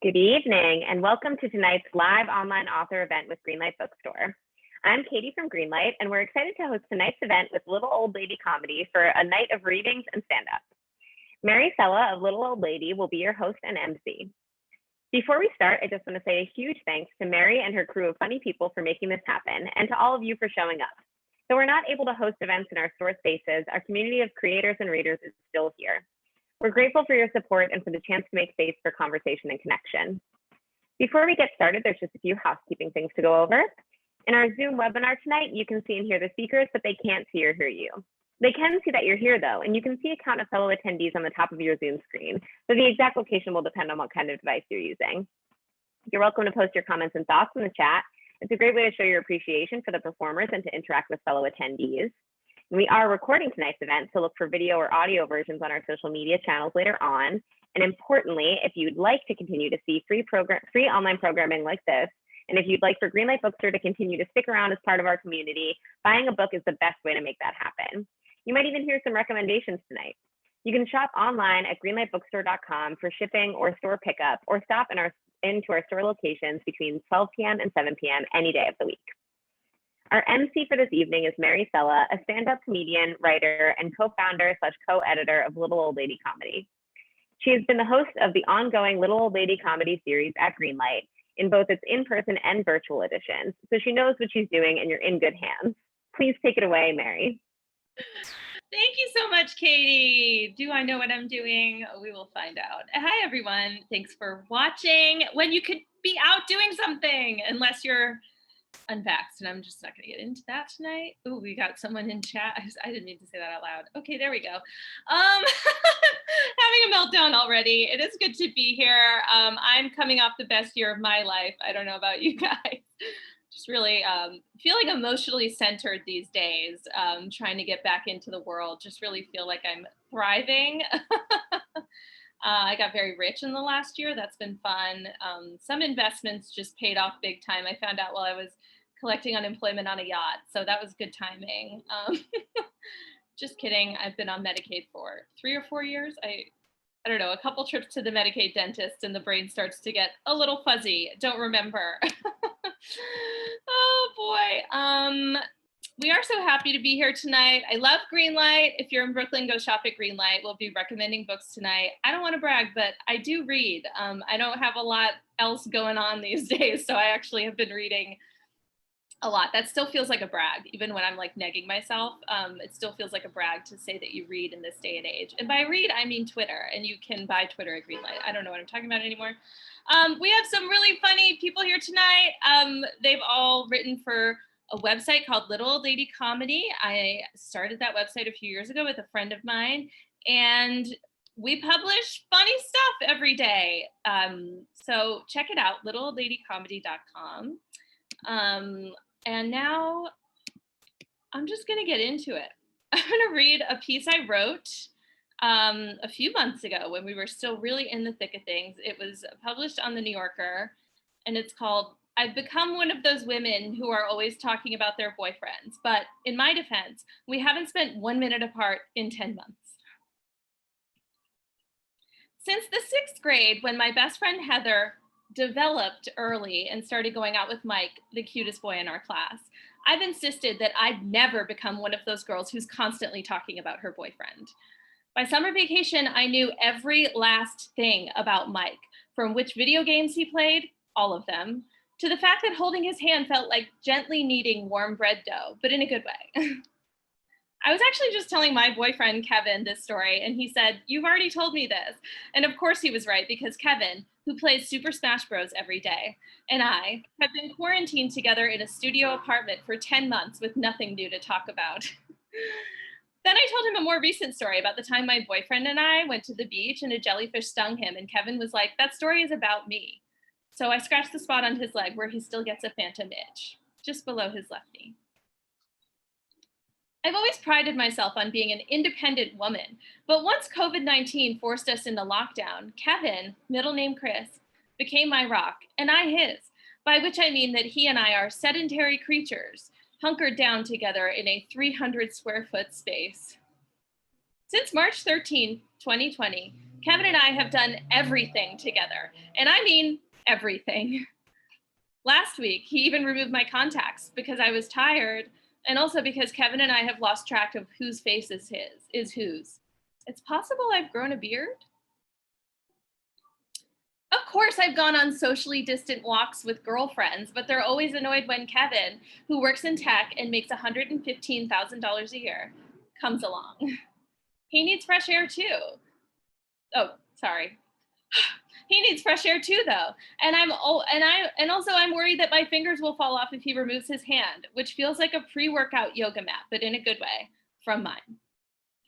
Good evening, and welcome to tonight's live online author event with Greenlight Bookstore. I'm Katie from Greenlight, and we're excited to host tonight's event with Little Old Lady Comedy for a night of readings and stand-up. Mary Cella of Little Old Lady will be your host and MC. Before we start, I just want to say a huge thanks to Mary and her crew of funny people for making this happen, and to all of you for showing up. Though we're not able to host events in our store spaces, our community of creators and readers is still here. We're grateful for your support and for the chance to make space for conversation and connection. Before we get started, there's just a few housekeeping things to go over. In our Zoom webinar tonight, you can see and hear the speakers, but they can't see or hear you. They can see that you're here though, and you can see a count of fellow attendees on the top of your Zoom screen, but the exact location will depend on what kind of device you're using. You're welcome to post your comments and thoughts in the chat. It's a great way to show your appreciation for the performers and to interact with fellow attendees. We are recording tonight's event, so look for video or audio versions on our social media channels later on. And importantly, if you'd like to continue to see free online programming like this, and if you'd like for Greenlight Bookstore to continue to stick around as part of our community, buying a book is the best way to make that happen. You might even hear some recommendations tonight. You can shop online at greenlightbookstore.com for shipping or store pickup, or stop into our store locations between 12 p.m. and 7 p.m. any day of the week. Our MC for this evening is Mary Cella, a stand-up comedian, writer, and co-founder/co-editor of Little Old Lady Comedy. She has been the host of the ongoing Little Old Lady Comedy series at Greenlight in both its in-person and virtual editions, so she knows what she's doing and you're in good hands. Please take it away, Mary. Thank you so much, Katie. Do I know what I'm doing? We will find out. Hi, everyone. Thanks for watching when you could be out doing something, unless you're unvaxxed, and I'm just not gonna get into that tonight. Oh, we got someone in chat. I didn't need to say that out loud. Okay, there we go. Having a meltdown already. It is good to be here. I'm coming off the best year of my life. I don't know about you guys. Just really feeling emotionally centered these days, trying to get back into the world. Just really feel like I'm thriving. I got very rich in the last year. That's been fun. Some investments just paid off big time. I found out while I was collecting unemployment on a yacht. So that was good timing. Just kidding. I've been on Medicaid for 3 or 4 years. I don't know, a couple trips to the Medicaid dentist and the brain starts to get a little fuzzy. Don't remember. Oh boy. We are so happy to be here tonight. I love Greenlight. If you're in Brooklyn, go shop at Greenlight. We'll be recommending books tonight. I don't want to brag, but I do read. I don't have a lot else going on these days, so I actually have been reading a lot. That still feels like a brag, even when I'm like negging myself. It still feels like a brag to say that you read in this day and age. And by read, I mean Twitter, and you can buy Twitter at Greenlight. I don't know what I'm talking about anymore. We have some really funny people here tonight. They've all written for a website called Little Old Lady Comedy. I started that website a few years ago with a friend of mine, and we publish funny stuff every day. So check it out, littleoldladycomedy.com. And now I'm just gonna get into it. I'm gonna read a piece I wrote a few months ago when we were still really in the thick of things. It was published on the New Yorker, and it's called, I've become one of those women who are always talking about their boyfriends, but in my defense, we haven't spent 1 minute apart in 10 months. Since the 6th grade, when my best friend Heather developed early and started going out with Mike, the cutest boy in our class, I've insisted that I'd never become one of those girls who's constantly talking about her boyfriend. By summer vacation, I knew every last thing about Mike, from which video games he played, all of them, to the fact that holding his hand felt like gently kneading warm bread dough, but in a good way. I was actually just telling my boyfriend, Kevin, this story, and he said, "You've already told me this." And of course he was right, because Kevin, who plays Super Smash Bros. Every day, and I have been quarantined together in a studio apartment for 10 months with nothing new to talk about. Then I told him a more recent story about the time my boyfriend and I went to the beach and a jellyfish stung him, and Kevin was like, "That story is about me." So I scratched the spot on his leg where he still gets a phantom itch, just below his left knee. I've always prided myself on being an independent woman, but once COVID-19 forced us into lockdown, Kevin, middle name Chris, became my rock, and I his, by which I mean that he and I are sedentary creatures, hunkered down together in a 300 square foot space. Since March 13, 2020, Kevin and I have done everything together, and I mean everything. Last week, he even removed my contacts because I was tired, and also because Kevin and I have lost track of whose face is whose. It's possible I've grown a beard. Of course, I've gone on socially distant walks with girlfriends, but they're always annoyed when Kevin, who works in tech and makes $115,000 a year, comes along. He needs fresh air too. Oh, sorry. He needs fresh air too, though. And also I'm worried that my fingers will fall off if he removes his hand, which feels like a pre-workout yoga mat, but in a good way, from mine.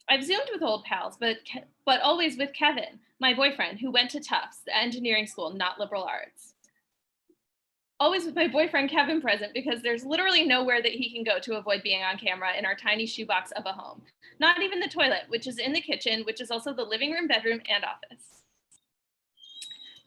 I've Zoomed with old pals, but always with Kevin, my boyfriend, who went to Tufts, the engineering school, not liberal arts. Always with my boyfriend Kevin present, because there's literally nowhere that he can go to avoid being on camera in our tiny shoebox of a home. Not even the toilet, which is in the kitchen, which is also the living room, bedroom, and office.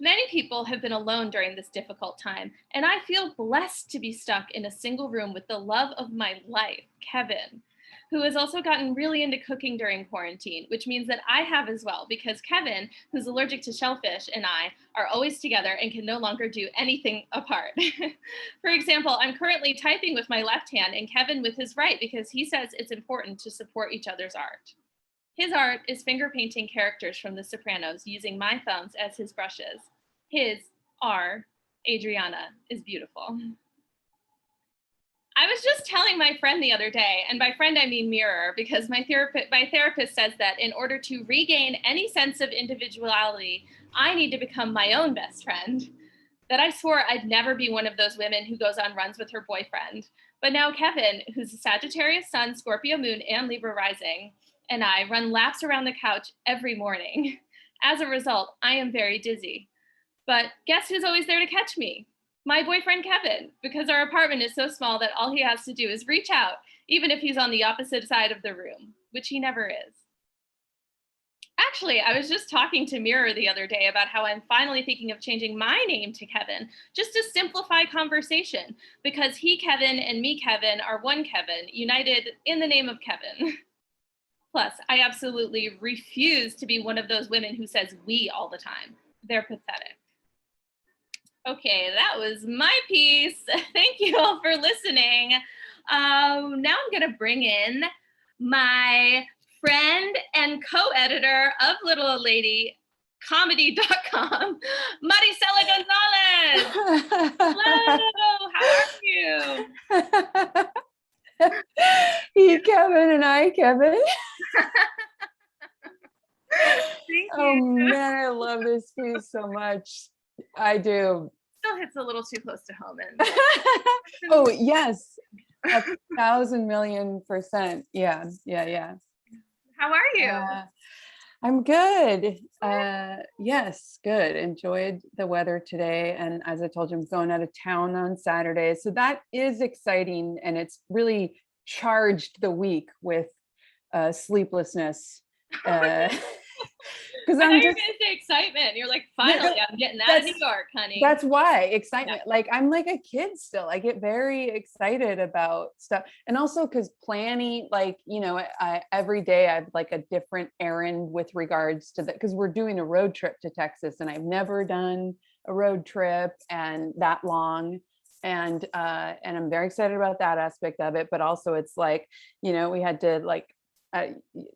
Many people have been alone during this difficult time, and I feel blessed to be stuck in a single room with the love of my life, Kevin, who has also gotten really into cooking during quarantine, which means that I have as well, because Kevin, who's allergic to shellfish, and I are always together and can no longer do anything apart. For example, I'm currently typing with my left hand and Kevin with his right because he says it's important to support each other's art. His art is finger painting characters from The Sopranos using my thumbs as his brushes. His, Adriana, is beautiful. I was just telling my friend the other day, and by friend I mean mirror, because my therapist says that in order to regain any sense of individuality, I need to become my own best friend. That I swore I'd never be one of those women who goes on runs with her boyfriend. But now Kevin, who's a Sagittarius Sun, Scorpio Moon, and Libra Rising, and I run laps around the couch every morning. As a result, I am very dizzy. But guess who's always there to catch me? My boyfriend, Kevin, because our apartment is so small that all he has to do is reach out, even if he's on the opposite side of the room, which he never is. Actually, I was just talking to Mirror the other day about how I'm finally thinking of changing my name to Kevin, just to simplify conversation, because he, Kevin, and me, Kevin, are one Kevin, united in the name of Kevin. Plus, I absolutely refuse to be one of those women who says we all the time. They're pathetic. Okay, that was my piece. Thank you all for listening. Now I'm gonna bring in my friend and co-editor of Little Old Lady Comedy.com, Marisela Gonzalez. Hello, how are you? He, Kevin, and I, Kevin. Thank Oh you. man, I love this piece so much. I do. Still hits a little too close to home. Oh yes, 1,000,000,000%. Yeah. How are you? I'm good. Yes, good. Enjoyed the weather today, and as I told you, I'm going out of town on Saturday, so that is exciting, and it's really charged the week with sleeplessness. Because I'm just gonna say excitement. You're like, finally, I'm getting out of New York, honey. That's why excitement. Yeah. Like I'm like a kid still. I get very excited about stuff, and also because planning, like every day I have like a different errand with regards to that. Because we're doing a road trip to Texas, and I've never done a road trip and that long. And I'm very excited about that aspect of it. But also, it's like we had to like.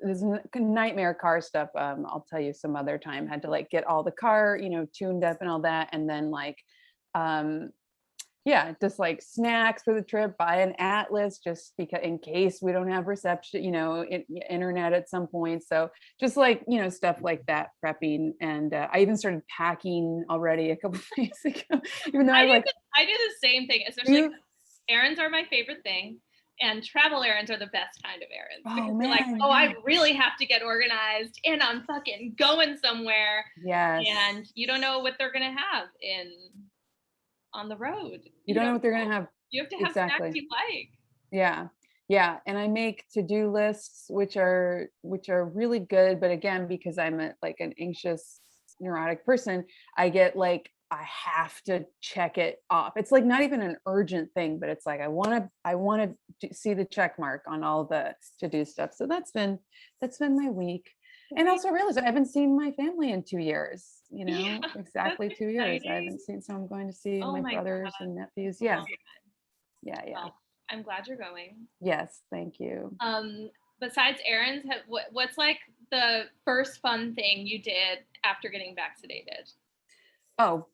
This nightmare car stuff. I'll tell you some other time. Had to like get all the car, tuned up and all that, and then like, just like snacks for the trip. Buy an atlas just because in case we don't have reception, internet at some point. So just like stuff like that, prepping, and I even started packing already a couple of days ago. Even though I do the same thing, especially errands are my favorite thing. And travel errands are the best kind of errands. Because you're like, I really have to get organized and I'm fucking going somewhere. Yes. And you don't know what they're going to have on the road. You don't know what they're going to have. You have to have snacks you like. Yeah. And I make to-do lists, which are really good. But again, because I'm like an anxious, neurotic person, I get like, I have to check it off. It's like not even an urgent thing, but it's like I want to see the check mark on all the to-do stuff. So that's been my week. And also realize I haven't seen my family in 2 years, Yeah, exactly that's 2 years. I exciting. haven't seen, so I'm going to see Oh my my brothers God. and nephews. Oh Yeah. my God. Yeah. Yeah. Well, I'm glad you're going. Yes. Thank you. Besides errands, what's like the first fun thing you did after getting vaccinated? Oh,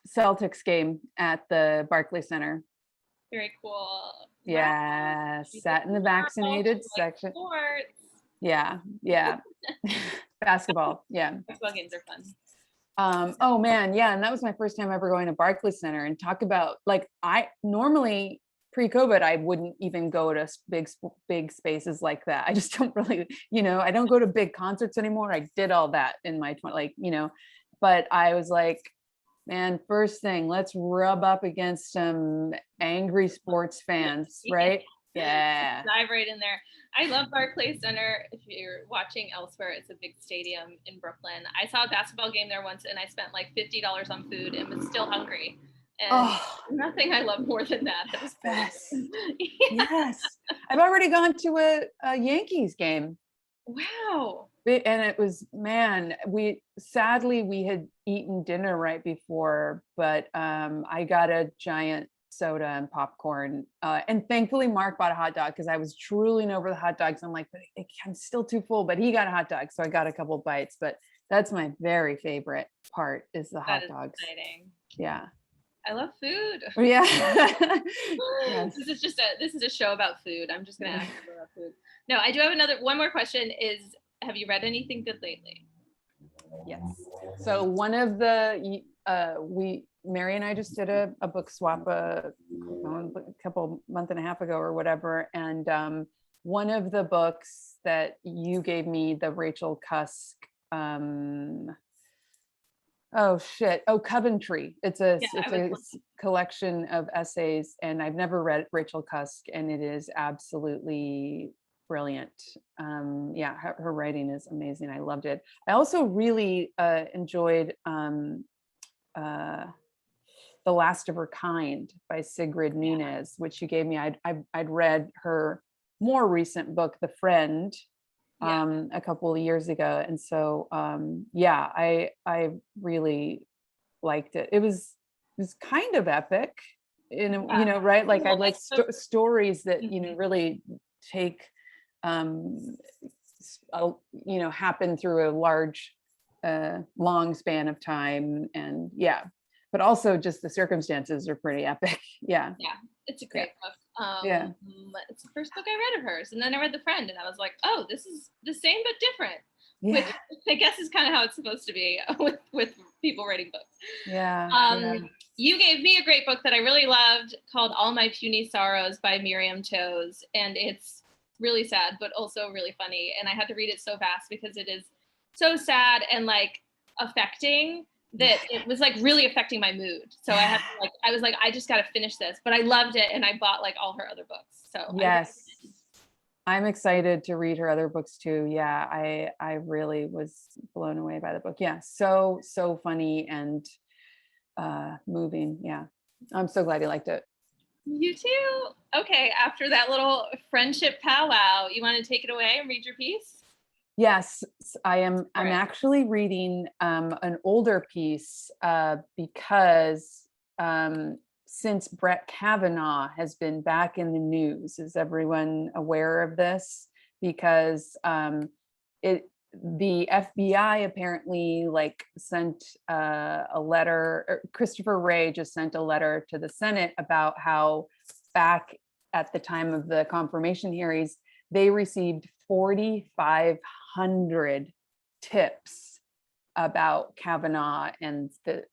Celtics game at the Barclays Center. Very cool. Yeah. Sat in the vaccinated section. Sports. Yeah. Yeah. Basketball. Yeah. Basketball games are fun. Oh man, yeah, and that was my first time ever going to Barclays Center, and talk about, like, I normally pre-COVID I wouldn't even go to big spaces like that. I just don't really, I don't go to big concerts anymore. I did all that in my 20, but I was like, man, first thing, let's rub up against some angry sports fans, right? Yeah. Dive right in there. I love Barclays Center. If you're watching elsewhere, it's a big stadium in Brooklyn. I saw a basketball game there once and I spent like $50 on food and was still hungry. And nothing I love more than that. Yes. Yes. I've already gone to a Yankees game. Wow. And it was, man, we had eaten dinner right before, but I got a giant soda and popcorn, and thankfully Mark bought a hot dog because I was drooling over the hot dogs. I'm like, I'm still too full, but he got a hot dog, so I got a couple bites. But that's my very favorite part, is the hot dogs. Exciting. Yeah, I love food. Yeah. Yes. This is a show about food. I'm just gonna ask you about food. No, I do have one more question. Have you read anything good lately? Yes. So one of the Mary and I just did a book swap a month and a half ago or whatever. And one of the books that you gave me, the Rachel Cusk, Coventry. It's a collection of essays, and I've never read Rachel Cusk, and it is absolutely brilliant. Her writing is amazing. I loved it. I also really enjoyed The Last of Her Kind by Sigrid Nunez, which you gave me. I'd read her more recent book, The Friend, a couple of years ago. And so, I really liked it. It was kind of epic, right? Like I like stories that, really take, happen through a long span of time. And but also just the circumstances are pretty epic. Yeah, it's a great book. It's the first book I read of hers, and then I read The Friend, and I was like, oh, this is the same but different. Which I guess is kind of how it's supposed to be with people writing books. You gave me a great book that I really loved called All My Puny Sorrows by Miriam Chose, and it's really sad but also really funny, and I had to read it so fast because it is so sad and like affecting that it was like really affecting my mood. So I was like, I just got to finish this, but I loved it. And I bought like all her other books. So yes, I'm excited to read her other books too. Yeah. I really was blown away by the book. Yeah. So funny and moving. Yeah. I'm so glad you liked it. You too. Okay. After that little friendship powwow, you want to take it away and read your piece? Yes, I am. I'm actually reading an older piece because since Brett Kavanaugh has been back in the news, is everyone aware of this? Because the FBI apparently sent a letter, or Christopher Wray just sent a letter to the Senate about how back at the time of the confirmation hearings, they received 4,500 tips about Kavanaugh and the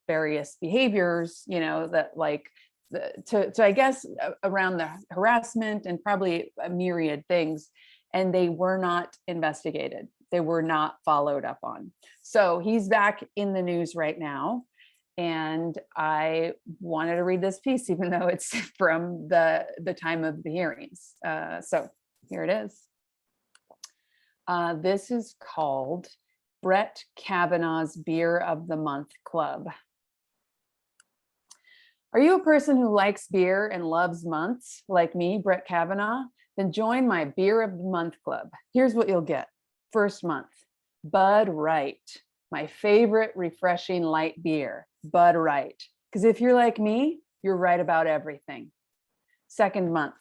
various behaviors, that I guess around the harassment and probably a myriad things, and they were not investigated. They were not followed up on. So he's back in the news right now. And I wanted to read this piece, even though it's from the time of the hearings. So here it is. This is called Brett Kavanaugh's Beer of the Month Club. Are you a person who likes beer and loves months like me, Brett Kavanaugh? Then join my Beer of the Month Club. Here's what you'll get. First month, Bud Right, my favorite refreshing light beer, Bud Right. Because if you're like me, you're right about everything. Second month,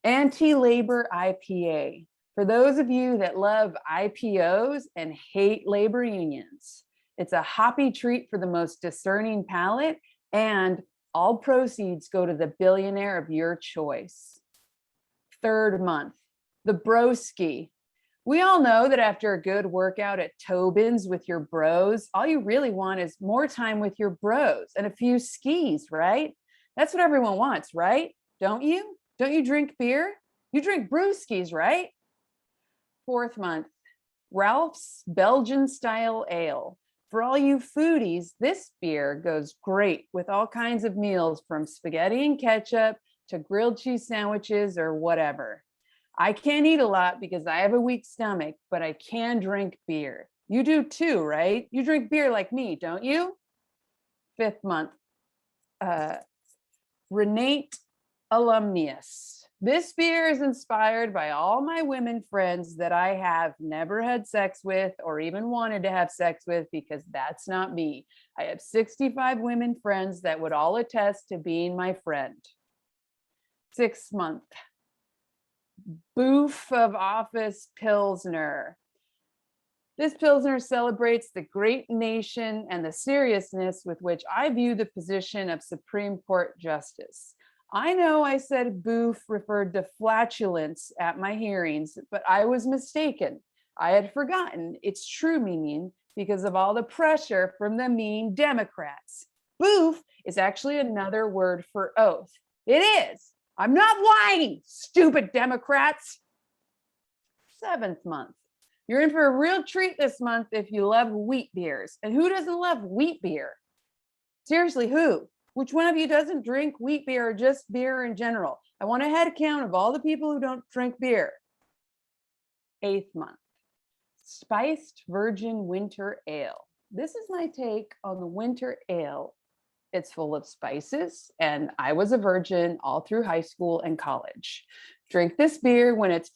Anti-Labor IPA. For those of you that love IPOs and hate labor unions, it's a hoppy treat for the most discerning palate, and all proceeds go to the billionaire of your choice. Third month, the Broski. We all know that after a good workout at Tobin's with your bros, all you really want is more time with your bros and a few skis, right? That's what everyone wants, right? Don't you? Don't you drink beer? You drink brewskis, right? Fourth month, Ralph's Belgian style ale. For all you foodies, this beer goes great with all kinds of meals, from spaghetti and ketchup to grilled cheese sandwiches or whatever. I can't eat a lot because I have a weak stomach, but I can drink beer. You do too, right? You drink beer like me, don't you? Fifth month, Renate Alumnius. This beer is inspired by all my women friends that I have never had sex with or even wanted to have sex with, because that's not me. I have 65 women friends that would all attest to being my friend. Sixth month, Boof of Office Pilsner. This Pilsner celebrates the great nation and the seriousness with which I view the position of Supreme Court Justice. I know I said boof referred to flatulence at my hearings, but I was mistaken. I had forgotten its true meaning because of all the pressure from the mean Democrats. Boof is actually another word for oath. It is. I'm not lying, stupid Democrats. Seventh month. You're in for a real treat this month if you love wheat beers. And who doesn't love wheat beer? Seriously, who? Which one of you doesn't drink wheat beer or just beer in general? I want a head count of all the people who don't drink beer. Eighth month, Spiced Virgin Winter Ale. This is my take on the winter ale. It's full of spices, and I was a virgin all through high school and college. Drink this beer when it's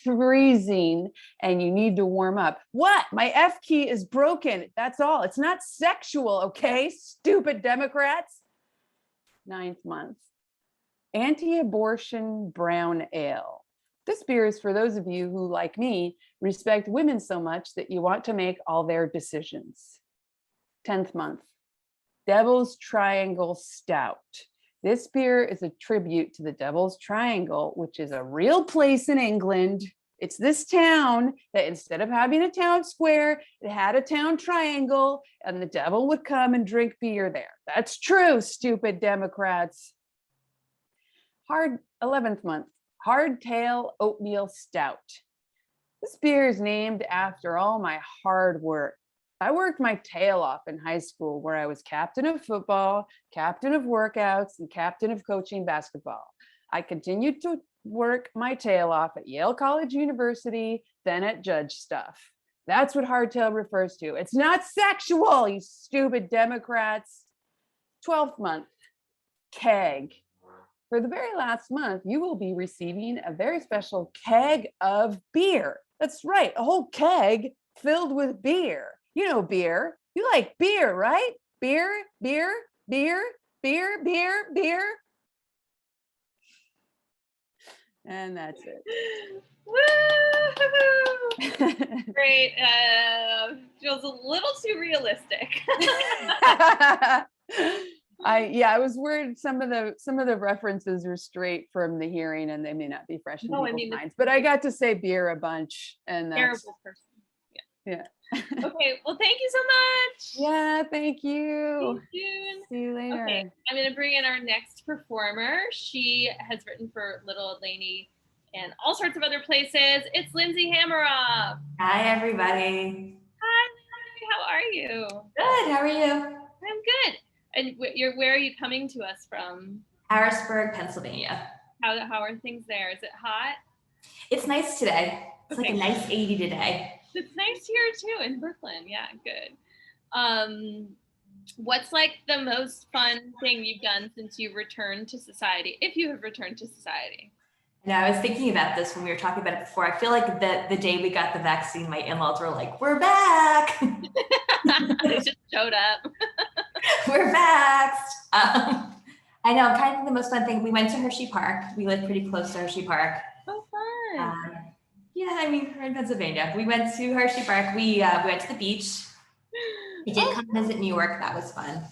freezing and you need to warm up. What? My F key is broken. That's all. It's not sexual, okay? Stupid Democrats. Ninth month, Anti-Abortion Brown Ale. This beer is for those of you who, like me, respect women so much that you want to make all their decisions. 10th month, Devil's Triangle Stout. This beer is a tribute to the Devil's Triangle, which is a real place in England. It's this town that instead of having a town square, it had a town triangle, and the devil would come and drink beer there. That's true, stupid Democrats. 11th month, Hardtail Oatmeal Stout. This beer is named after all my hard work. I worked my tail off in high school, where I was captain of football, captain of workouts, and captain of coaching basketball. I continued to work my tail off at Yale College University, then at Judge Stuff. That's what hardtail refers to. It's not sexual, you stupid Democrats. 12th month, Keg. For the very last month, you will be receiving a very special keg of beer. That's right, a whole keg filled with beer. You know beer. You like beer, right? Beer, beer, beer, beer, beer, beer. And that's it. Woo! Great. Feels a little too realistic. I was worried some of the references are straight from the hearing and they may not be fresh in people's minds. But I got to say beer a bunch, and that's terrible person. Yeah. Okay, well, thank you so much. Yeah, thank you. See you soon. See you later. Okay, I'm going to bring in our next performer. She has written for Little Old Lady and all sorts of other places. It's Lindsay Hameroff. Hi, everybody. Hi, Lindsay. How are you? Good. How are you? I'm good. And where are you coming to us from? Harrisburg, Pennsylvania. How are things there? Is it hot? It's nice today. It's Okay. like a nice 80 today. It's nice here too in Brooklyn. Yeah, good. What's like the most fun thing you've done since you've returned to society, if you have returned to society? Now, I was thinking about this when we were talking about it before. I feel like the day we got the vaccine, my in-laws were like, "We're back." They just showed up. We're vaxxed. I know, kind of the most fun thing. We went to Hershey Park. We live pretty close to Hershey Park. Oh, fun. Yeah, I mean, we're in Pennsylvania. We went to Hershey Park. We went to the beach. We did come visit New York. That was fun.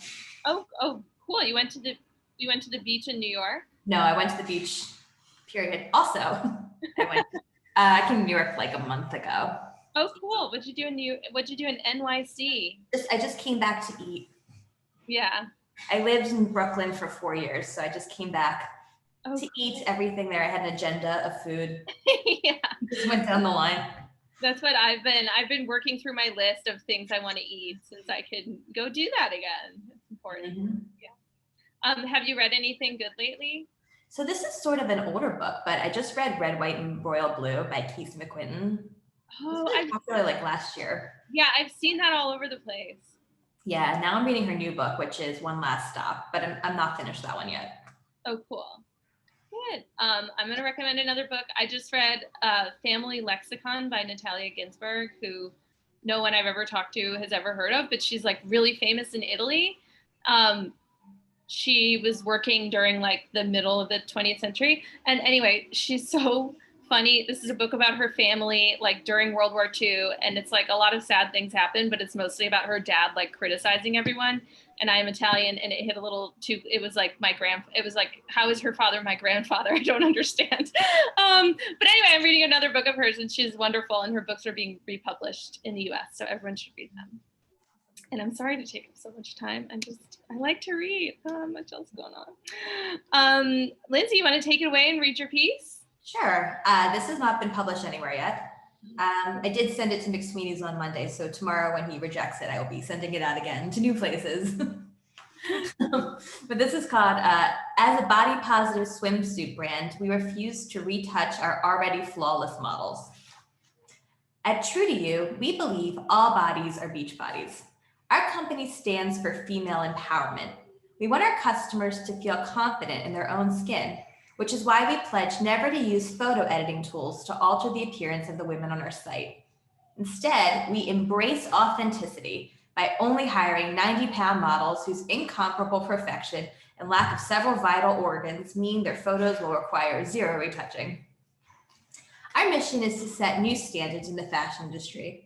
Oh, cool. You went to the beach in New York? No, I went to the beach, period. Also, I came to New York like a month ago. Oh, cool. What'd you do in NYC? I just came back to eat. Yeah. I lived in Brooklyn for 4 years, so I just came back to eat everything there. I had an agenda of food. Yeah. Just went down the line. That's what I've been working through my list of things I want to eat since I could go do that again. It's important. Mm-hmm. Yeah. Have you read anything good lately? So this is sort of an older book, but I just read Red, White, and Royal Blue by Keith McQuinton. Oh, it was popular like last year. Yeah, I've seen that all over the place. Yeah, now I'm reading her new book, which is One Last Stop, but I'm not finished that one yet. Oh, cool. Good. I'm going to recommend another book. I just read Family Lexicon by Natalia Ginsburg, who no one I've ever talked to has ever heard of, but she's like really famous in Italy. She was working during like the middle of the 20th century. And anyway, she's so funny. This is a book about her family, like during World War II. And it's like a lot of sad things happen, but it's mostly about her dad, like criticizing everyone. And I am Italian, and it hit a little too, it was like how is her father my grandfather? I don't understand. But anyway, I'm reading another book of hers, and she's wonderful, and her books are being republished in the US, so everyone should read them. And I'm sorry to take up so much time. I like to read. Much else going on. Lindsay, you want to take it away and read your piece? Sure. This has not been published anywhere yet. I did send it to McSweeney's on Monday, so tomorrow when he rejects it, I will be sending it out again to new places. But this is called, as a body positive swimsuit brand, we refuse to retouch our already flawless models. At True to You, we believe all bodies are beach bodies. Our company stands for female empowerment. We want our customers to feel confident in their own skin, which is why we pledge never to use photo editing tools to alter the appearance of the women on our site. Instead, we embrace authenticity by only hiring 90-pound models whose incomparable perfection and lack of several vital organs mean their photos will require zero retouching. Our mission is to set new standards in the fashion industry.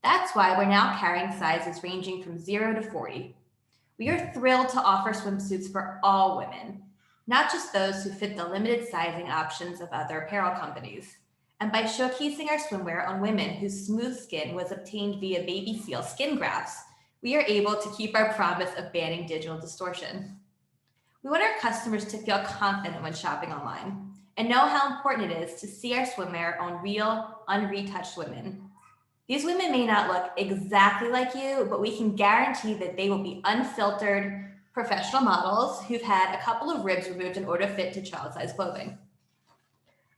That's why we're now carrying sizes ranging from 0 to 40. We are thrilled to offer swimsuits for all women, not just those who fit the limited sizing options of other apparel companies. And by showcasing our swimwear on women whose smooth skin was obtained via baby seal skin grafts, we are able to keep our promise of banning digital distortion. We want our customers to feel confident when shopping online and know how important it is to see our swimwear on real, unretouched women. These women may not look exactly like you, but we can guarantee that they will be unfiltered, professional models who've had a couple of ribs removed in order to fit to child-size clothing.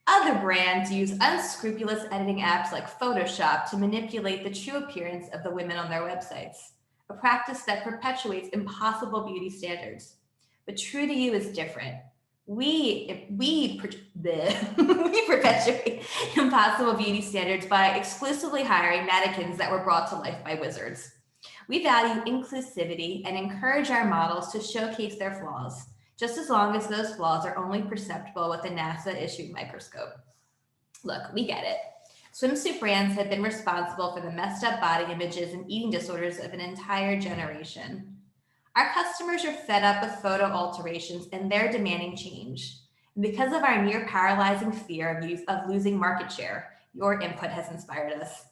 Other brands use unscrupulous editing apps like Photoshop to manipulate the true appearance of the women on their websites, a practice that perpetuates impossible beauty standards. But True to You is different. We perpetuate impossible beauty standards by exclusively hiring mannequins that were brought to life by wizards. We value inclusivity and encourage our models to showcase their flaws, just as long as those flaws are only perceptible with a NASA-issued microscope. Look, we get it. Swimsuit brands have been responsible for the messed up body images and eating disorders of an entire generation. Our customers are fed up with photo alterations and they're demanding change. And because of our near paralyzing fear of losing market share, your input has inspired us.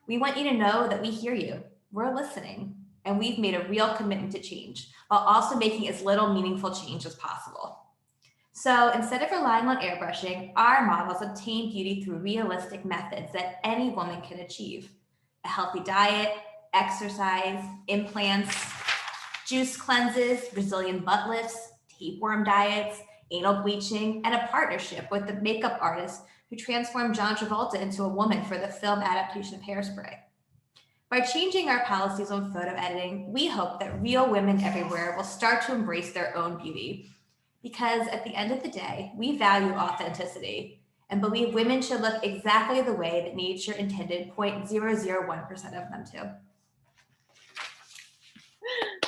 We want you to know that we hear you. We're listening, and we've made a real commitment to change while also making as little meaningful change as possible. So instead of relying on airbrushing, our models obtain beauty through realistic methods that any woman can achieve. A healthy diet, exercise, implants, juice cleanses, Brazilian butt lifts, tapeworm diets, anal bleaching, and a partnership with the makeup artist who transformed John Travolta into a woman for the film adaptation of Hairspray. By changing our policies on photo editing, we hope that real women everywhere will start to embrace their own beauty. Because at the end of the day, we value authenticity and believe women should look exactly the way that nature intended 0.001% of them to.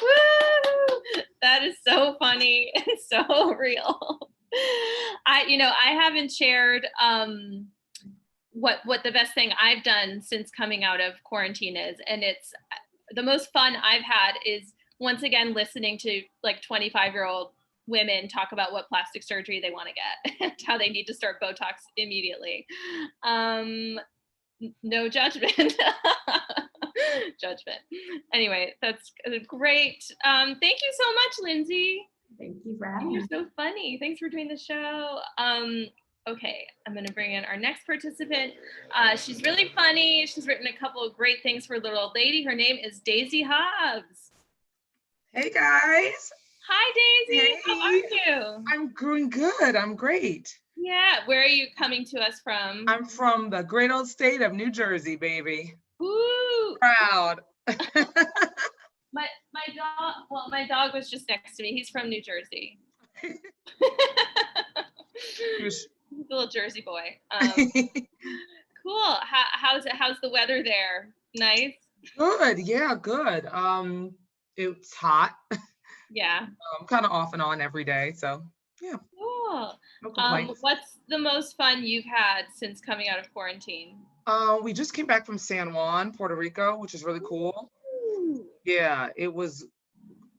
Woo! That is so funny and so real. I haven't shared what the best thing I've done since coming out of quarantine is, and it's the most fun I've had is once again listening to like 25-year-old women talk about what plastic surgery they want to get and how they need to start Botox immediately. No judgment. Judgment. Anyway, that's great. Thank you so much, Lindsay. Thank you for having me. You're so funny. Thanks for doing the show. Okay, I'm going to bring in our next participant. She's really funny. She's written a couple of great things for Little Old Lady. Her name is Daisy Hobbs. Hey guys. Hi, Daisy. Hey. How are you? I'm doing good. I'm great. Yeah. Where are you coming to us from? I'm from the great old state of New Jersey, baby. Woo! Proud. My dog was just next to me. He's from New Jersey. He's a little Jersey boy. Cool. How's the weather there? Nice. Good. Yeah, good. It's hot. Yeah. Kind of off and on every day. So yeah. Cool. No complaints. What's the most fun you've had since coming out of quarantine? We just came back from San Juan, Puerto Rico, which is really cool. Ooh. Yeah, it was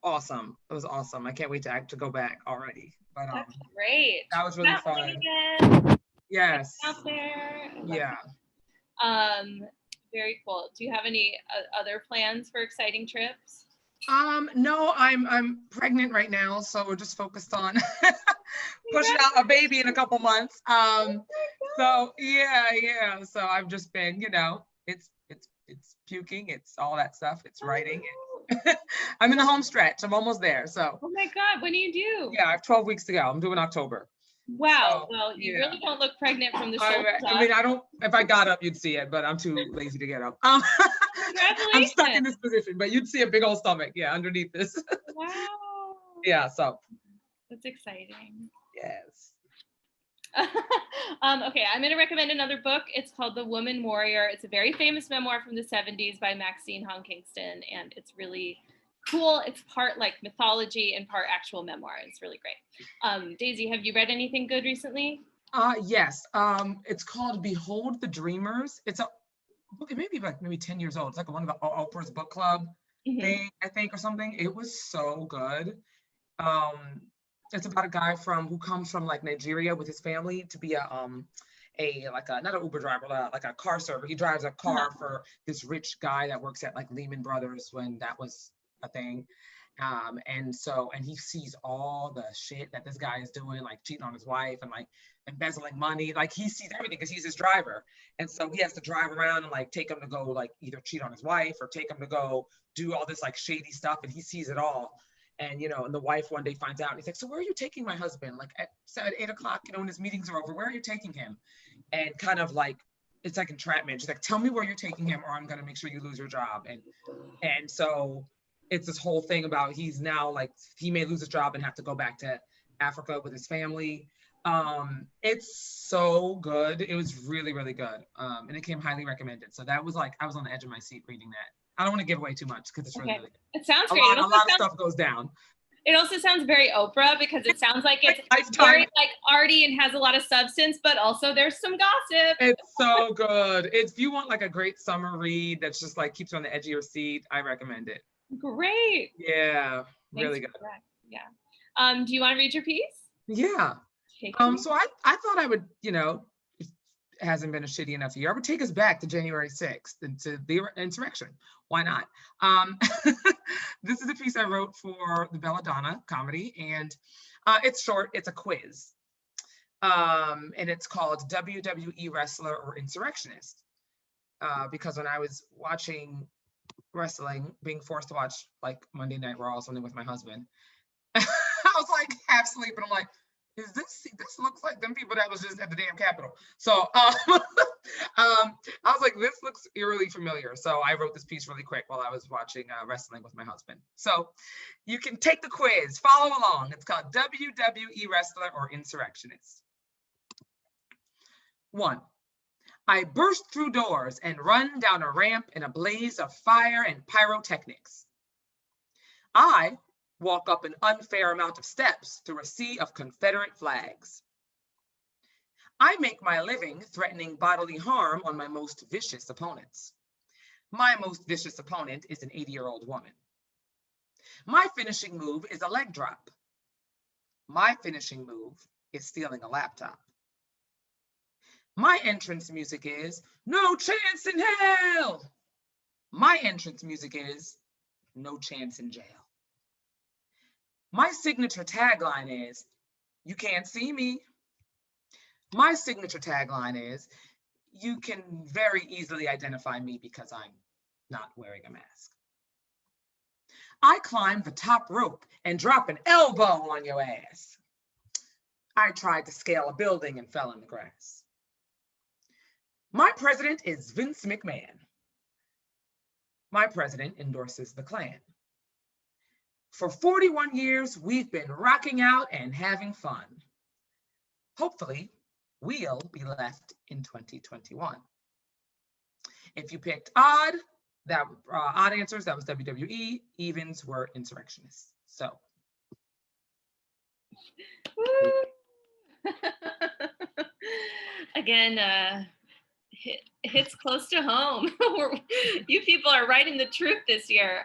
awesome. It was awesome. I can't wait to go back already. But That's great. that was really fun. Again. Yes. Out there. Yeah. Very cool. Do you have any other plans for exciting trips? No, I'm pregnant right now, so we're just focused on pushing out a baby in a couple months. So yeah. So I've just been, it's puking, it's all that stuff, it's writing. I'm in the home stretch. I'm almost there. So. Oh my God, when do you do? Yeah, I have 12 weeks to go. I'm doing October. Wow. So, well, you really don't look pregnant from the shoulders up. I mean, I don't. If I got up, you'd see it, but I'm too lazy to get up. Congratulations. I'm stuck in this position, but you'd see a big old stomach, underneath this. Wow. Yeah. So. That's exciting. Yes. Okay, I'm going to recommend another book. It's called The Woman Warrior. It's a very famous memoir from the 70s by Maxine Hong Kingston, and it's really cool. It's part like mythology and part actual memoir. It's really great. Daisy, have you read anything good recently? Yes. It's called Behold the Dreamers. It's a book. It may be like maybe 10 years old. It's like one of the Oprah's book club thing, I think, or something. It was so good. It's about a guy who comes from like Nigeria with his family to be not an Uber driver, like a car server. He drives a car for this rich guy that works at like Lehman Brothers when that was a thing. And he sees all the shit that this guy is doing, like cheating on his wife and like embezzling money. Like he sees everything because he's his driver. And so he has to drive around and like take him to go like either cheat on his wife or take him to go do all this like shady stuff. And he sees it all. And, and the wife one day finds out and he's like, so where are you taking my husband? Like at 8 o'clock, when his meetings are over, where are you taking him? And kind of like, it's like entrapment. She's like, tell me where you're taking him or I'm going to make sure you lose your job. And so it's this whole thing about he's now like, he may lose his job and have to go back to Africa with his family. It's so good. It was really, really good. And it came highly recommended. So that was like, I was on the edge of my seat reading that. I don't want to give away too much because it's really, really good. It sounds great. A lot of stuff goes down. It also sounds very Oprah because it sounds like it's very like arty and has a lot of substance, but also there's some gossip. It's so good. If you want like a great summer read that's just like keeps you on the edge of your seat, I recommend it. Great. Yeah, really good. Yeah. Do you want to read your piece? Yeah. So I thought I would, it hasn't been a shitty enough year. I would take us back to January 6th and to the insurrection. Why not? This is a piece I wrote for the Belladonna comedy, and it's short. It's a quiz, and it's called WWE Wrestler or Insurrectionist. Because when I was watching wrestling, being forced to watch like Monday Night Raw or something with my husband, I was like half asleep, and I'm like, this looks like them people that was just at the damn Capitol. So I was like, this looks eerily familiar. So I wrote this piece really quick while I was watching wrestling with my husband. So you can take the quiz, follow along. It's called WWE Wrestler or Insurrectionist. 1. I burst through doors and run down a ramp in a blaze of fire and pyrotechnics. I walk up an unfair amount of steps through a sea of Confederate flags. I make my living threatening bodily harm on my most vicious opponents. My most vicious opponent is an 80-year-old woman. My finishing move is a leg drop. My finishing move is stealing a laptop. My entrance music is "No Chance in Hell." My entrance music is "No Chance in Jail." My signature tagline is "You can't see me." My signature tagline is "You can very easily identify me because I'm not wearing a mask." I climb the top rope and drop an elbow on your ass. I tried to scale a building and fell in the grass. My president is Vince McMahon. My president endorses the Klan. For 41 years, we've been rocking out and having fun. Hopefully, we'll be left in 2021. If you picked odd, odd answers, that was WWE. Evens were insurrectionists. So. Again, hits close to home. You people are writing the truth this year.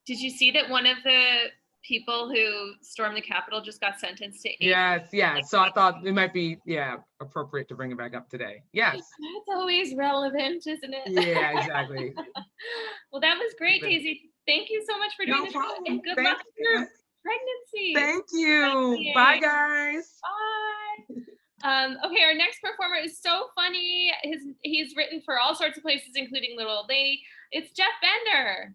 Did you see that one of the people who stormed the Capitol just got sentenced to 8 Yes. So I thought it might be, appropriate to bring it back up today. Yes. That's always relevant, isn't it? Yeah, exactly. Well, that was great, Daisy. Thank you so much for doing this. And good luck with your pregnancy. Thank you. Bye, guys. Bye. Okay, our next performer is so funny. He's written for all sorts of places, including Little Old Lady. It's Jeff Bender.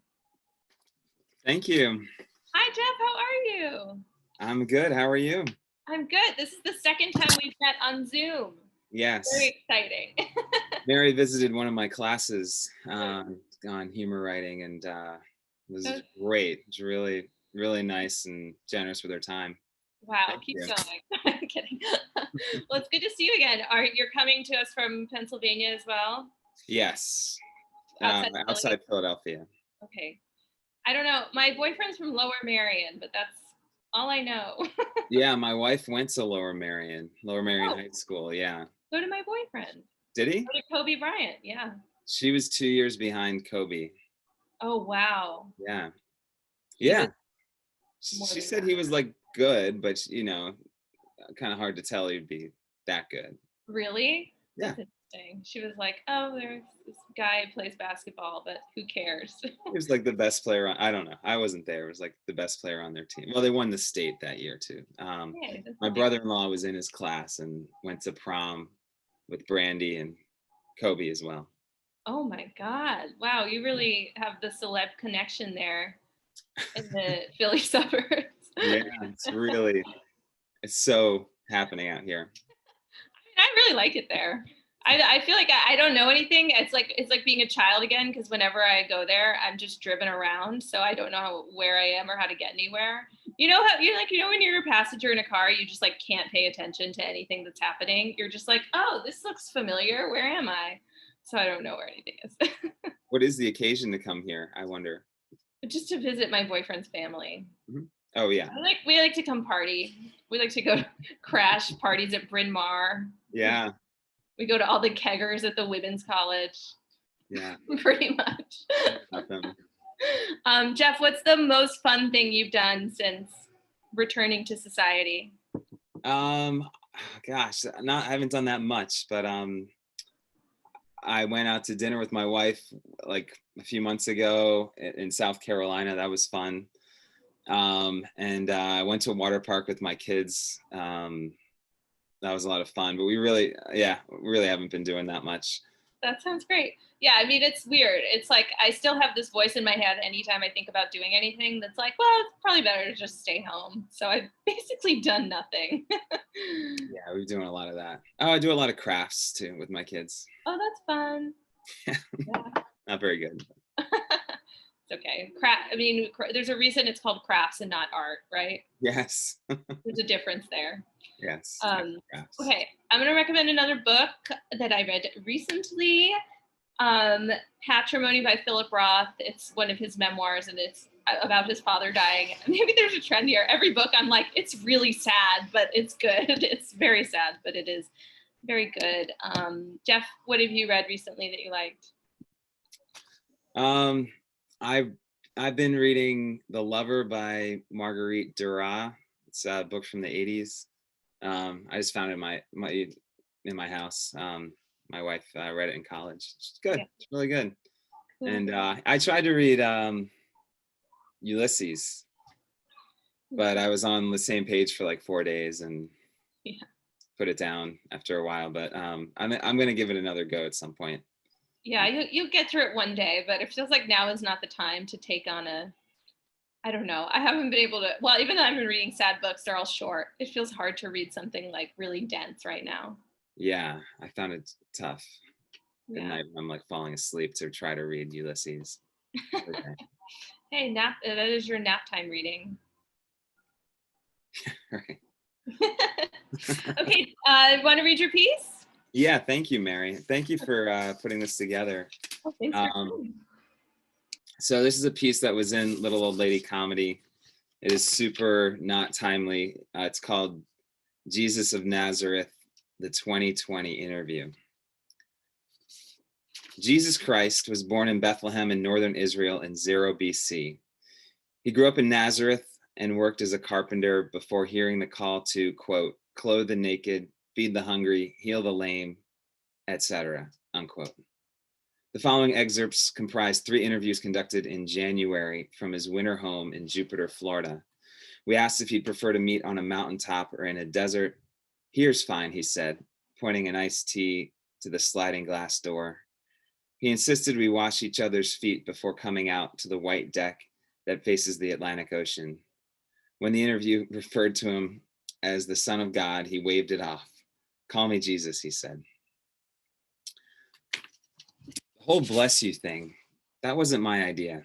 Thank you. Hi, Jeff. How are you? I'm good. How are you? I'm good. This is the second time we've met on Zoom. Yes. Very exciting. Mary visited one of my classes on humor writing, and it was great. It was really, really nice and generous with her time. Wow, keep going. I'm kidding. Well, it's good to see you again. You're coming to us from Pennsylvania as well? Yes. Outside Philadelphia. Okay. I don't know. My boyfriend's from Lower Merion, but that's all I know. Yeah, my wife went to Lower Merion High School. Yeah. So did my boyfriend. Did he? So did Kobe Bryant. Yeah. She was 2 years behind Kobe. Oh, wow. Yeah. Yeah. She said he was like good, but kind of hard to tell he'd be that good. Really? Yeah. That's interesting. She was like, oh, there's this guy who plays basketball, but who cares? He was like the best player I don't know. I wasn't there. It was like the best player on their team. Well, they won the state that year too. My brother-in-law was in his class and went to prom with Brandy and Kobe as well. Oh my God. Wow. You really have the celeb connection there in the Philly suburbs. Yeah, it's so happening out here. I really like it there. I feel like I don't know anything. It's like being a child again, because whenever I go there, I'm just driven around. So I don't know where I am or how to get anywhere. You know how when you're a passenger in a car, you just like can't pay attention to anything that's happening. You're just like, oh, this looks familiar. Where am I? So I don't know where anything is. What is the occasion to come here? I wonder. Just to visit my boyfriend's family. Mm-hmm. Oh yeah. We like to come party. We like to go to crash parties at Bryn Mawr. Yeah. We go to all the keggers at the women's college. Yeah. Pretty much. Jeff, what's the most fun thing you've done since returning to society? Gosh, I haven't done that much, but I went out to dinner with my wife like a few months ago in South Carolina. That was fun. And I went to a water park with my kids. That was a lot of fun, but we really haven't been doing that much. That sounds great. Yeah, I mean, it's weird. It's like I still have this voice in my head anytime I think about doing anything that's like, well, it's probably better to just stay home. So I've basically done nothing. Yeah, we're doing a lot of that. Oh, I do a lot of crafts too with my kids. Oh, that's fun. Yeah. Not very good. It's okay. I mean, there's a reason it's called crafts and not art, right? Yes. There's a difference there. Yes. Okay, I'm going to recommend another book that I read recently, Patrimony by Philip Roth. It's one of his memoirs, and it's about his father dying. Maybe there's a trend here. Every book I'm like, it's really sad, but it's good. It's very sad, but it is very good. Jeff, what have you read recently that you liked? I've been reading The Lover by Marguerite Duras. It's a book from the 80s. I just found it in my house. My wife read it in college. It's good. Yeah. It's really good. Cool. And I tried to read Ulysses, but I was on the same page for like 4 days and put it down after a while. But I'm going to give it another go at some point. Yeah, you'll get through it one day, but it feels like now is not the time to take on I don't know. I haven't been able to, well, even though I've been reading sad books, they're all short. It feels hard to read something like really dense right now. Yeah, I found it tough. At night, I'm like falling asleep to try to read Ulysses. Okay. Hey, nap, that is your nap time reading. Right. Okay, want to read your piece? Yeah, thank you, Mary. Thank you for putting this together. Oh, thanks for coming. So this is a piece that was in Little Old Lady Comedy. It is super not timely. It's called Jesus of Nazareth, the 2020 interview. Jesus Christ was born in Bethlehem in northern Israel in 0 BC. He grew up in Nazareth and worked as a carpenter before hearing the call to, quote, clothe the naked, feed the hungry, heal the lame, etc., unquote. The following excerpts comprise 3 interviews conducted in January from his winter home in Jupiter, Florida. We asked if he'd prefer to meet on a mountaintop or in a desert. Here's fine, he said, pointing an iced tea to the sliding glass door. He insisted we wash each other's feet before coming out to the white deck that faces the Atlantic Ocean. When the interview referred to him as the Son of God, he waved it off. Call me Jesus, he said. The whole bless you thing, that wasn't my idea.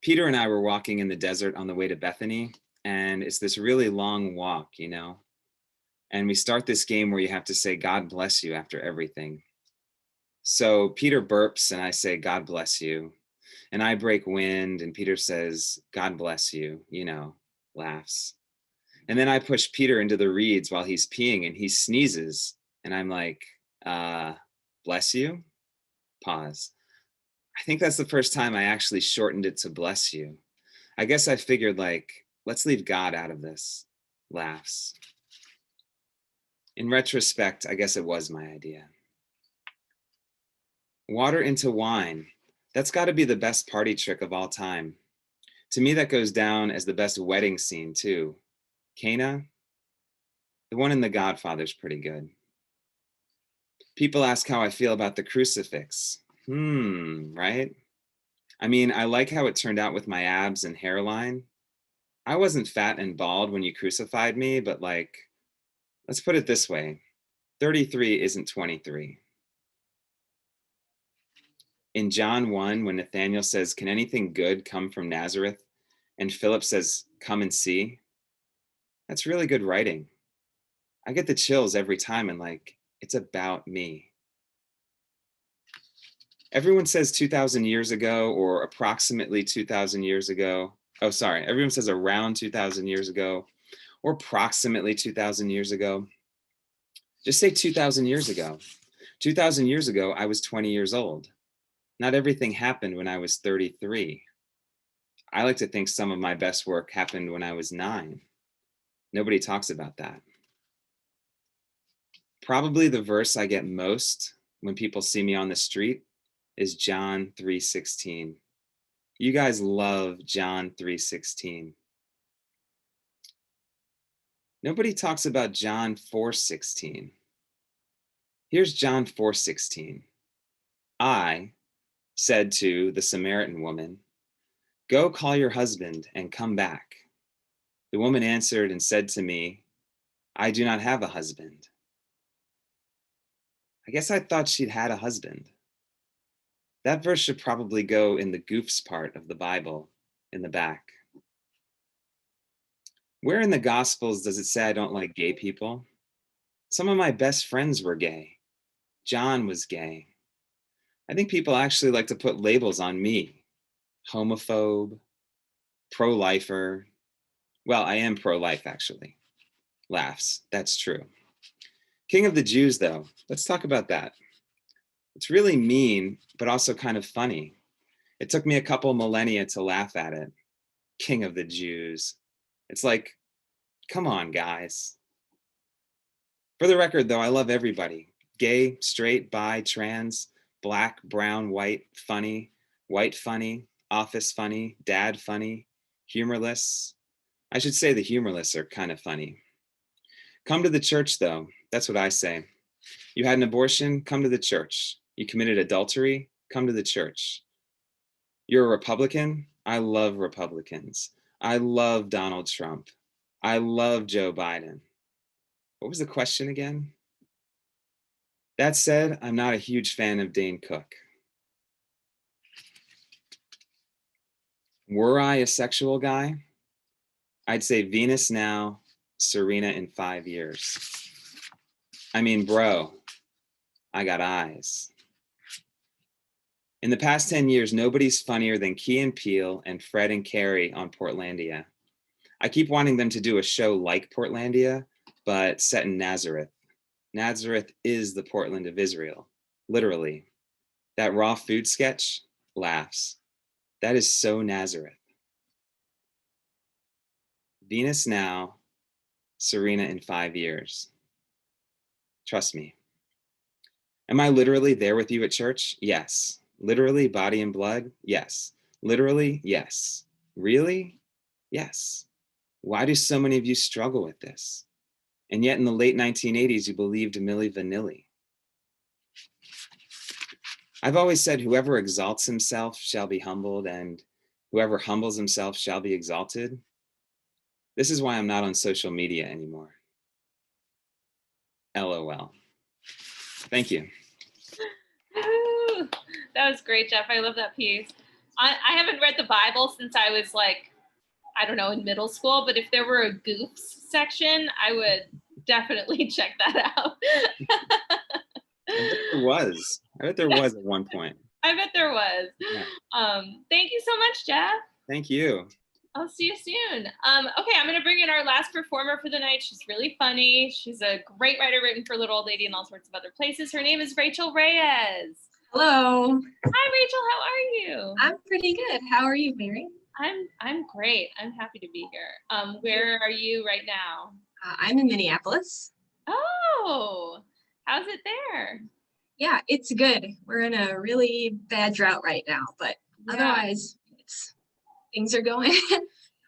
Peter and I were walking in the desert on the way to Bethany, and it's this really long walk, you know? And we start this game where you have to say, God bless you after everything. So Peter burps and I say, God bless you. And I break wind and Peter says, God bless you, you know, laughs. And then I push Peter into the reeds while he's peeing and he sneezes. And I'm like, bless you? Pause. I think that's the first time I actually shortened it to bless you. I guess I figured like, let's leave God out of this. Laughs. In retrospect, I guess it was my idea. Water into wine. That's got to be the best party trick of all time. To me, that goes down as the best wedding scene too. Cana? The one in The Godfather's pretty good. People ask how I feel about the crucifix. Right? I mean, I like how it turned out with my abs and hairline. I wasn't fat and bald when you crucified me, but like, let's put it this way. 33 isn't 23. In John 1, when Nathanael says, can anything good come from Nazareth? And Philip says, come and see. That's really good writing. I get the chills every time and like, it's about me. Everyone says 2,000 years ago or approximately 2,000 years ago. Oh, sorry. Everyone says around 2,000 years ago or approximately 2,000 years ago. Just say 2,000 years ago. 2,000 years ago, I was 20 years old. Not everything happened when I was 33. I like to think some of my best work happened when I was 9. Nobody talks about that. Probably the verse I get most when people see me on the street is John 3:16. You guys love John 3:16. Nobody talks about John 4:16. Here's John 4:16. I said to the Samaritan woman, "Go call your husband and come back." The woman answered and said to me, "I do not have a husband." I guess I thought she'd had a husband. That verse should probably go in the goofs part of the Bible in the back. Where in the Gospels does it say I don't like gay people? Some of my best friends were gay. John was gay. I think people actually like to put labels on me. Homophobe, pro-lifer. Well, I am pro-life, actually. Laughs. That's true. King of the Jews, though. Let's talk about that. It's really mean, but also kind of funny. It took me a couple millennia to laugh at it. King of the Jews. It's like, come on, guys. For the record, though, I love everybody. Gay, straight, bi, trans, black, brown, white, funny, office funny, dad funny, humorless. I should say the humorless are kind of funny. Come to the church, though. That's what I say. You had an abortion? Come to the church. You committed adultery? Come to the church. You're a Republican? I love Republicans. I love Donald Trump. I love Joe Biden. What was the question again? That said, I'm not a huge fan of Dane Cook. Were I a sexual guy? I'd say Venus now, Serena in 5 years. I mean, bro, I got eyes. In the past 10 years, nobody's funnier than Key and Peele and Fred and Carrie on Portlandia. I keep wanting them to do a show like Portlandia, but set in Nazareth. Nazareth is the Portland of Israel, literally. That raw food sketch, laughs. That is so Nazareth. Venus now, Serena in 5 years. Trust me. Am I literally there with you at church? Yes. Literally, body and blood? Yes. Literally, yes. Really? Yes. Why do so many of you struggle with this? And yet in the late 1980s, you believed Milli Vanilli. I've always said, whoever exalts himself shall be humbled, and whoever humbles himself shall be exalted. This is why I'm not on social media anymore. LOL. Thank you. Ooh, that was great, Jeff. I love that piece. I haven't read the Bible since I was like, I don't know, in middle school, but if there were a goofs section, I would definitely check that out. I bet there was at one point. I bet there was. Yeah. Thank you so much, Jeff. Thank you. I'll see you soon. Okay, I'm going to bring in our last performer for the night. She's really funny. She's a great writer, written for Little Old Lady and all sorts of other places. Her name is Rachel Reyes. Hello. Hi, Rachel. How are you? I'm pretty good. How are you, Mary? I'm great. I'm happy to be here. Where are you right now? I'm in Minneapolis. Oh, how's it there? Yeah, it's good. We're in a really bad drought right now, but otherwise, things are going.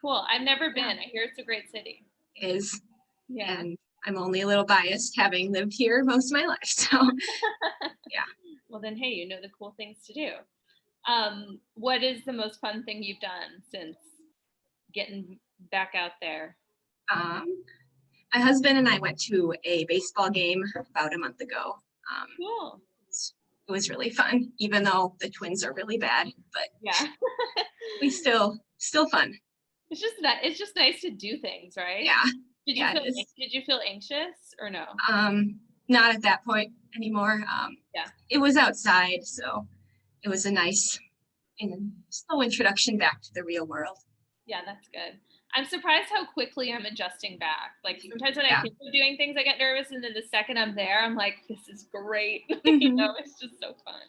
Cool. I've never been. I hear it's a great city. It is. Yeah. And I'm only a little biased having lived here most of my life. So, yeah. Well, then, hey, you know the cool things to do. What is the most fun thing you've done since getting back out there? My husband and I went to a baseball game about a month ago. Cool. It was really fun, even though the Twins are really bad, but yeah, we still fun. It's just nice to do things, right? Yeah. Did you feel anxious or no? Not at that point anymore. Yeah. It was outside, so it was a nice and slow introduction back to the real world. Yeah, that's good. I'm surprised how quickly I'm adjusting back. Like sometimes when I think of doing things, I get nervous, and then the second I'm there, I'm like, this is great. You know, it's just so fun.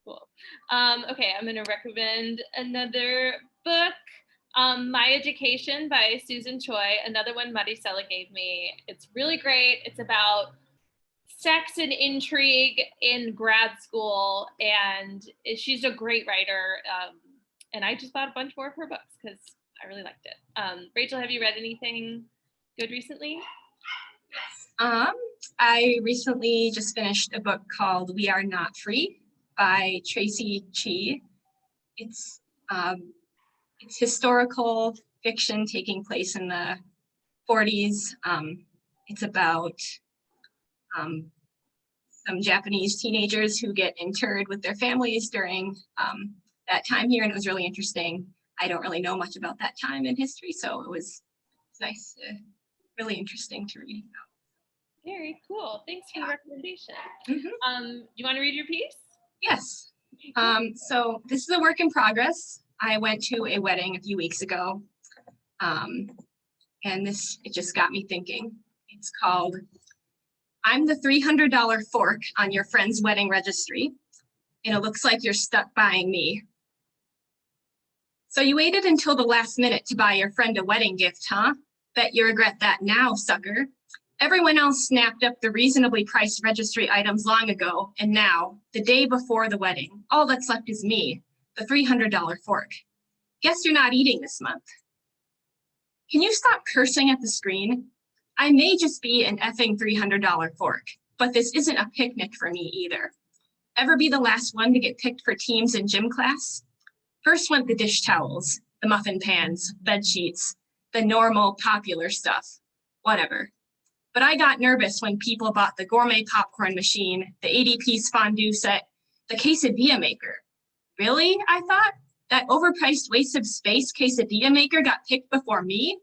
Cool. Okay, I'm gonna recommend another book. My Education by Susan Choi, another one Marisela gave me. It's really great. It's about sex and intrigue in grad school, and she's a great writer. And I just bought a bunch more of her books because I really liked it. Rachel, have you read anything good recently? Yes. I recently just finished a book called We Are Not Free by Tracy Chee. It's historical fiction taking place in the 40s. It's about some Japanese teenagers who get interred with their families during that time here, and it was really interesting. I don't really know much about that time in history, so it was nice, really interesting to read about. Very cool. Thanks for the recommendation. Mm-hmm. You want to read your piece? Yes. So this is a work in progress. I went to a wedding a few weeks ago, and it just got me thinking. It's called, I'm the $300 fork on your friend's wedding registry, and it looks like you're stuck buying me. So you waited until the last minute to buy your friend a wedding gift, huh? Bet you regret that now, sucker. Everyone else snapped up the reasonably priced registry items long ago, and now, the day before the wedding, all that's left is me, the $300 fork. Guess you're not eating this month. Can you stop cursing at the screen? I may just be an effing $300 fork, but this isn't a picnic for me either. Ever be the last one to get picked for teams in gym class? First went the dish towels, the muffin pans, bed sheets, the normal, popular stuff, whatever. But I got nervous when people bought the gourmet popcorn machine, the 80-piece fondue set, the quesadilla maker. Really, I thought? That overpriced waste of space quesadilla maker got picked before me?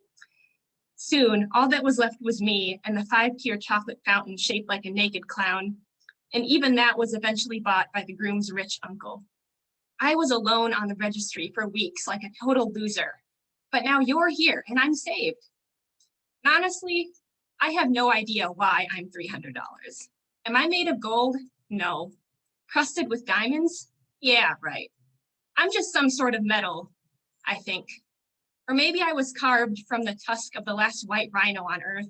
Soon, all that was left was me and the 5-tier chocolate fountain shaped like a naked clown. And even that was eventually bought by the groom's rich uncle. I was alone on the registry for weeks like a total loser. But now you're here and I'm saved. And honestly, I have no idea why I'm $300. Am I made of gold? No. Crusted with diamonds? Yeah, right. I'm just some sort of metal, I think. Or maybe I was carved from the tusk of the last white rhino on Earth.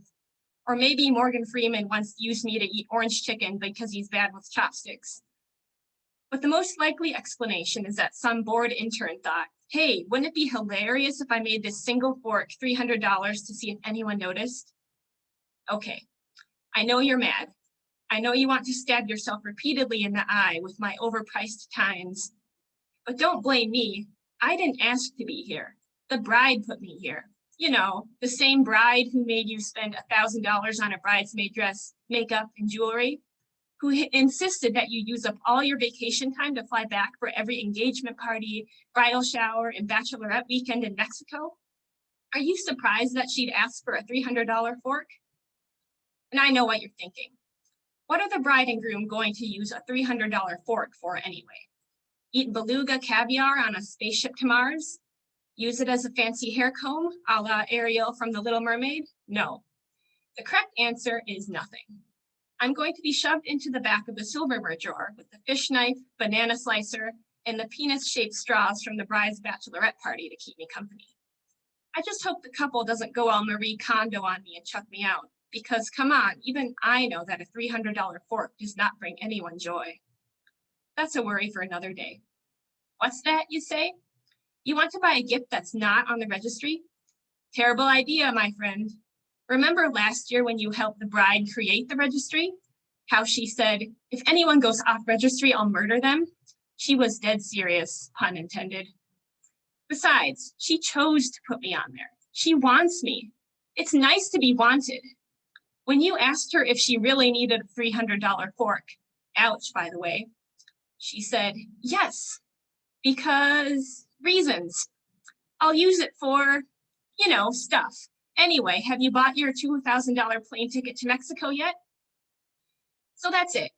Or maybe Morgan Freeman once used me to eat orange chicken because he's bad with chopsticks. But the most likely explanation is that some bored intern thought, hey, wouldn't it be hilarious if I made this single fork $300 to see if anyone noticed? Okay, I know you're mad. I know you want to stab yourself repeatedly in the eye with my overpriced tines. But don't blame me. I didn't ask to be here. The bride put me here. You know, the same bride who made you spend $1,000 on a bridesmaid dress, makeup, and jewelry, who insisted that you use up all your vacation time to fly back for every engagement party, bridal shower, and bachelorette weekend in Mexico. Are you surprised that she'd ask for a $300 fork? And I know what you're thinking. What are the bride and groom going to use a $300 fork for anyway? Eat beluga caviar on a spaceship to Mars? Use it as a fancy hair comb, a la Ariel from The Little Mermaid? No. The correct answer is nothing. I'm going to be shoved into the back of the silverware drawer with the fish knife, banana slicer, and the penis-shaped straws from the bride's bachelorette party to keep me company. I just hope the couple doesn't go all Marie Kondo on me and chuck me out, because come on, even I know that a $300 fork does not bring anyone joy. That's a worry for another day. What's that, you say? You want to buy a gift that's not on the registry? Terrible idea, my friend. Remember last year when you helped the bride create the registry? How she said, if anyone goes off registry, I'll murder them? She was dead serious, pun intended. Besides, she chose to put me on there. She wants me. It's nice to be wanted. When you asked her if she really needed a $300 fork, ouch, by the way, she said, yes, because reasons. I'll use it for, stuff. Anyway, have you bought your $2,000 plane ticket to Mexico yet? So that's it.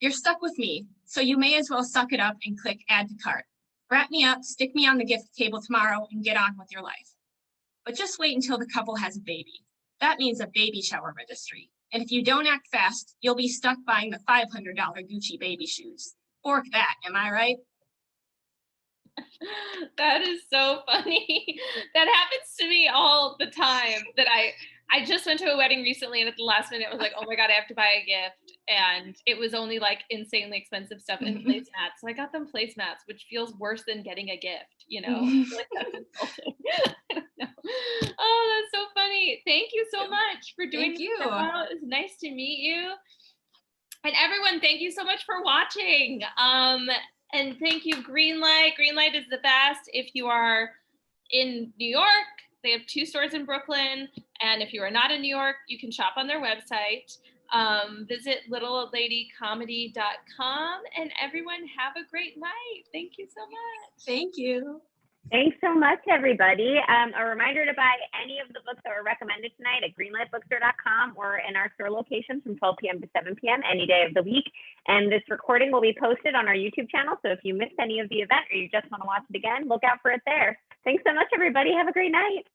You're stuck with me, so you may as well suck it up and click add to cart. Wrap me up, stick me on the gift table tomorrow, and get on with your life. But just wait until the couple has a baby. That means a baby shower registry. And if you don't act fast, you'll be stuck buying the $500 Gucci baby shoes. Fork that, am I right? That is so funny. That happens to me all the time. That I just went to a wedding recently, and at the last minute I was like, oh my God, I have to buy a gift. And it was only like insanely expensive stuff and placemats. So I got them placemats, which feels worse than getting a gift, Like that's insulting. I don't know. Oh, that's so funny. Thank you so much for doing doing Thank you. so. It was nice to meet you. And everyone, thank you so much for watching. And thank you, Greenlight. Greenlight is the best. If you are in New York, they have 2 stores in Brooklyn. And if you are not in New York, you can shop on their website. Visit littleoldladycomedy.com. And everyone, have a great night. Thank you so much. Thank you. Thanks so much, everybody. A reminder to buy any of the books that were recommended tonight at greenlightbookstore.com or in our store locations from 12 p.m. to 7 p.m. any day of the week. And this recording will be posted on our YouTube channel. So if you missed any of the event or you just want to watch it again, look out for it there. Thanks so much, everybody. Have a great night.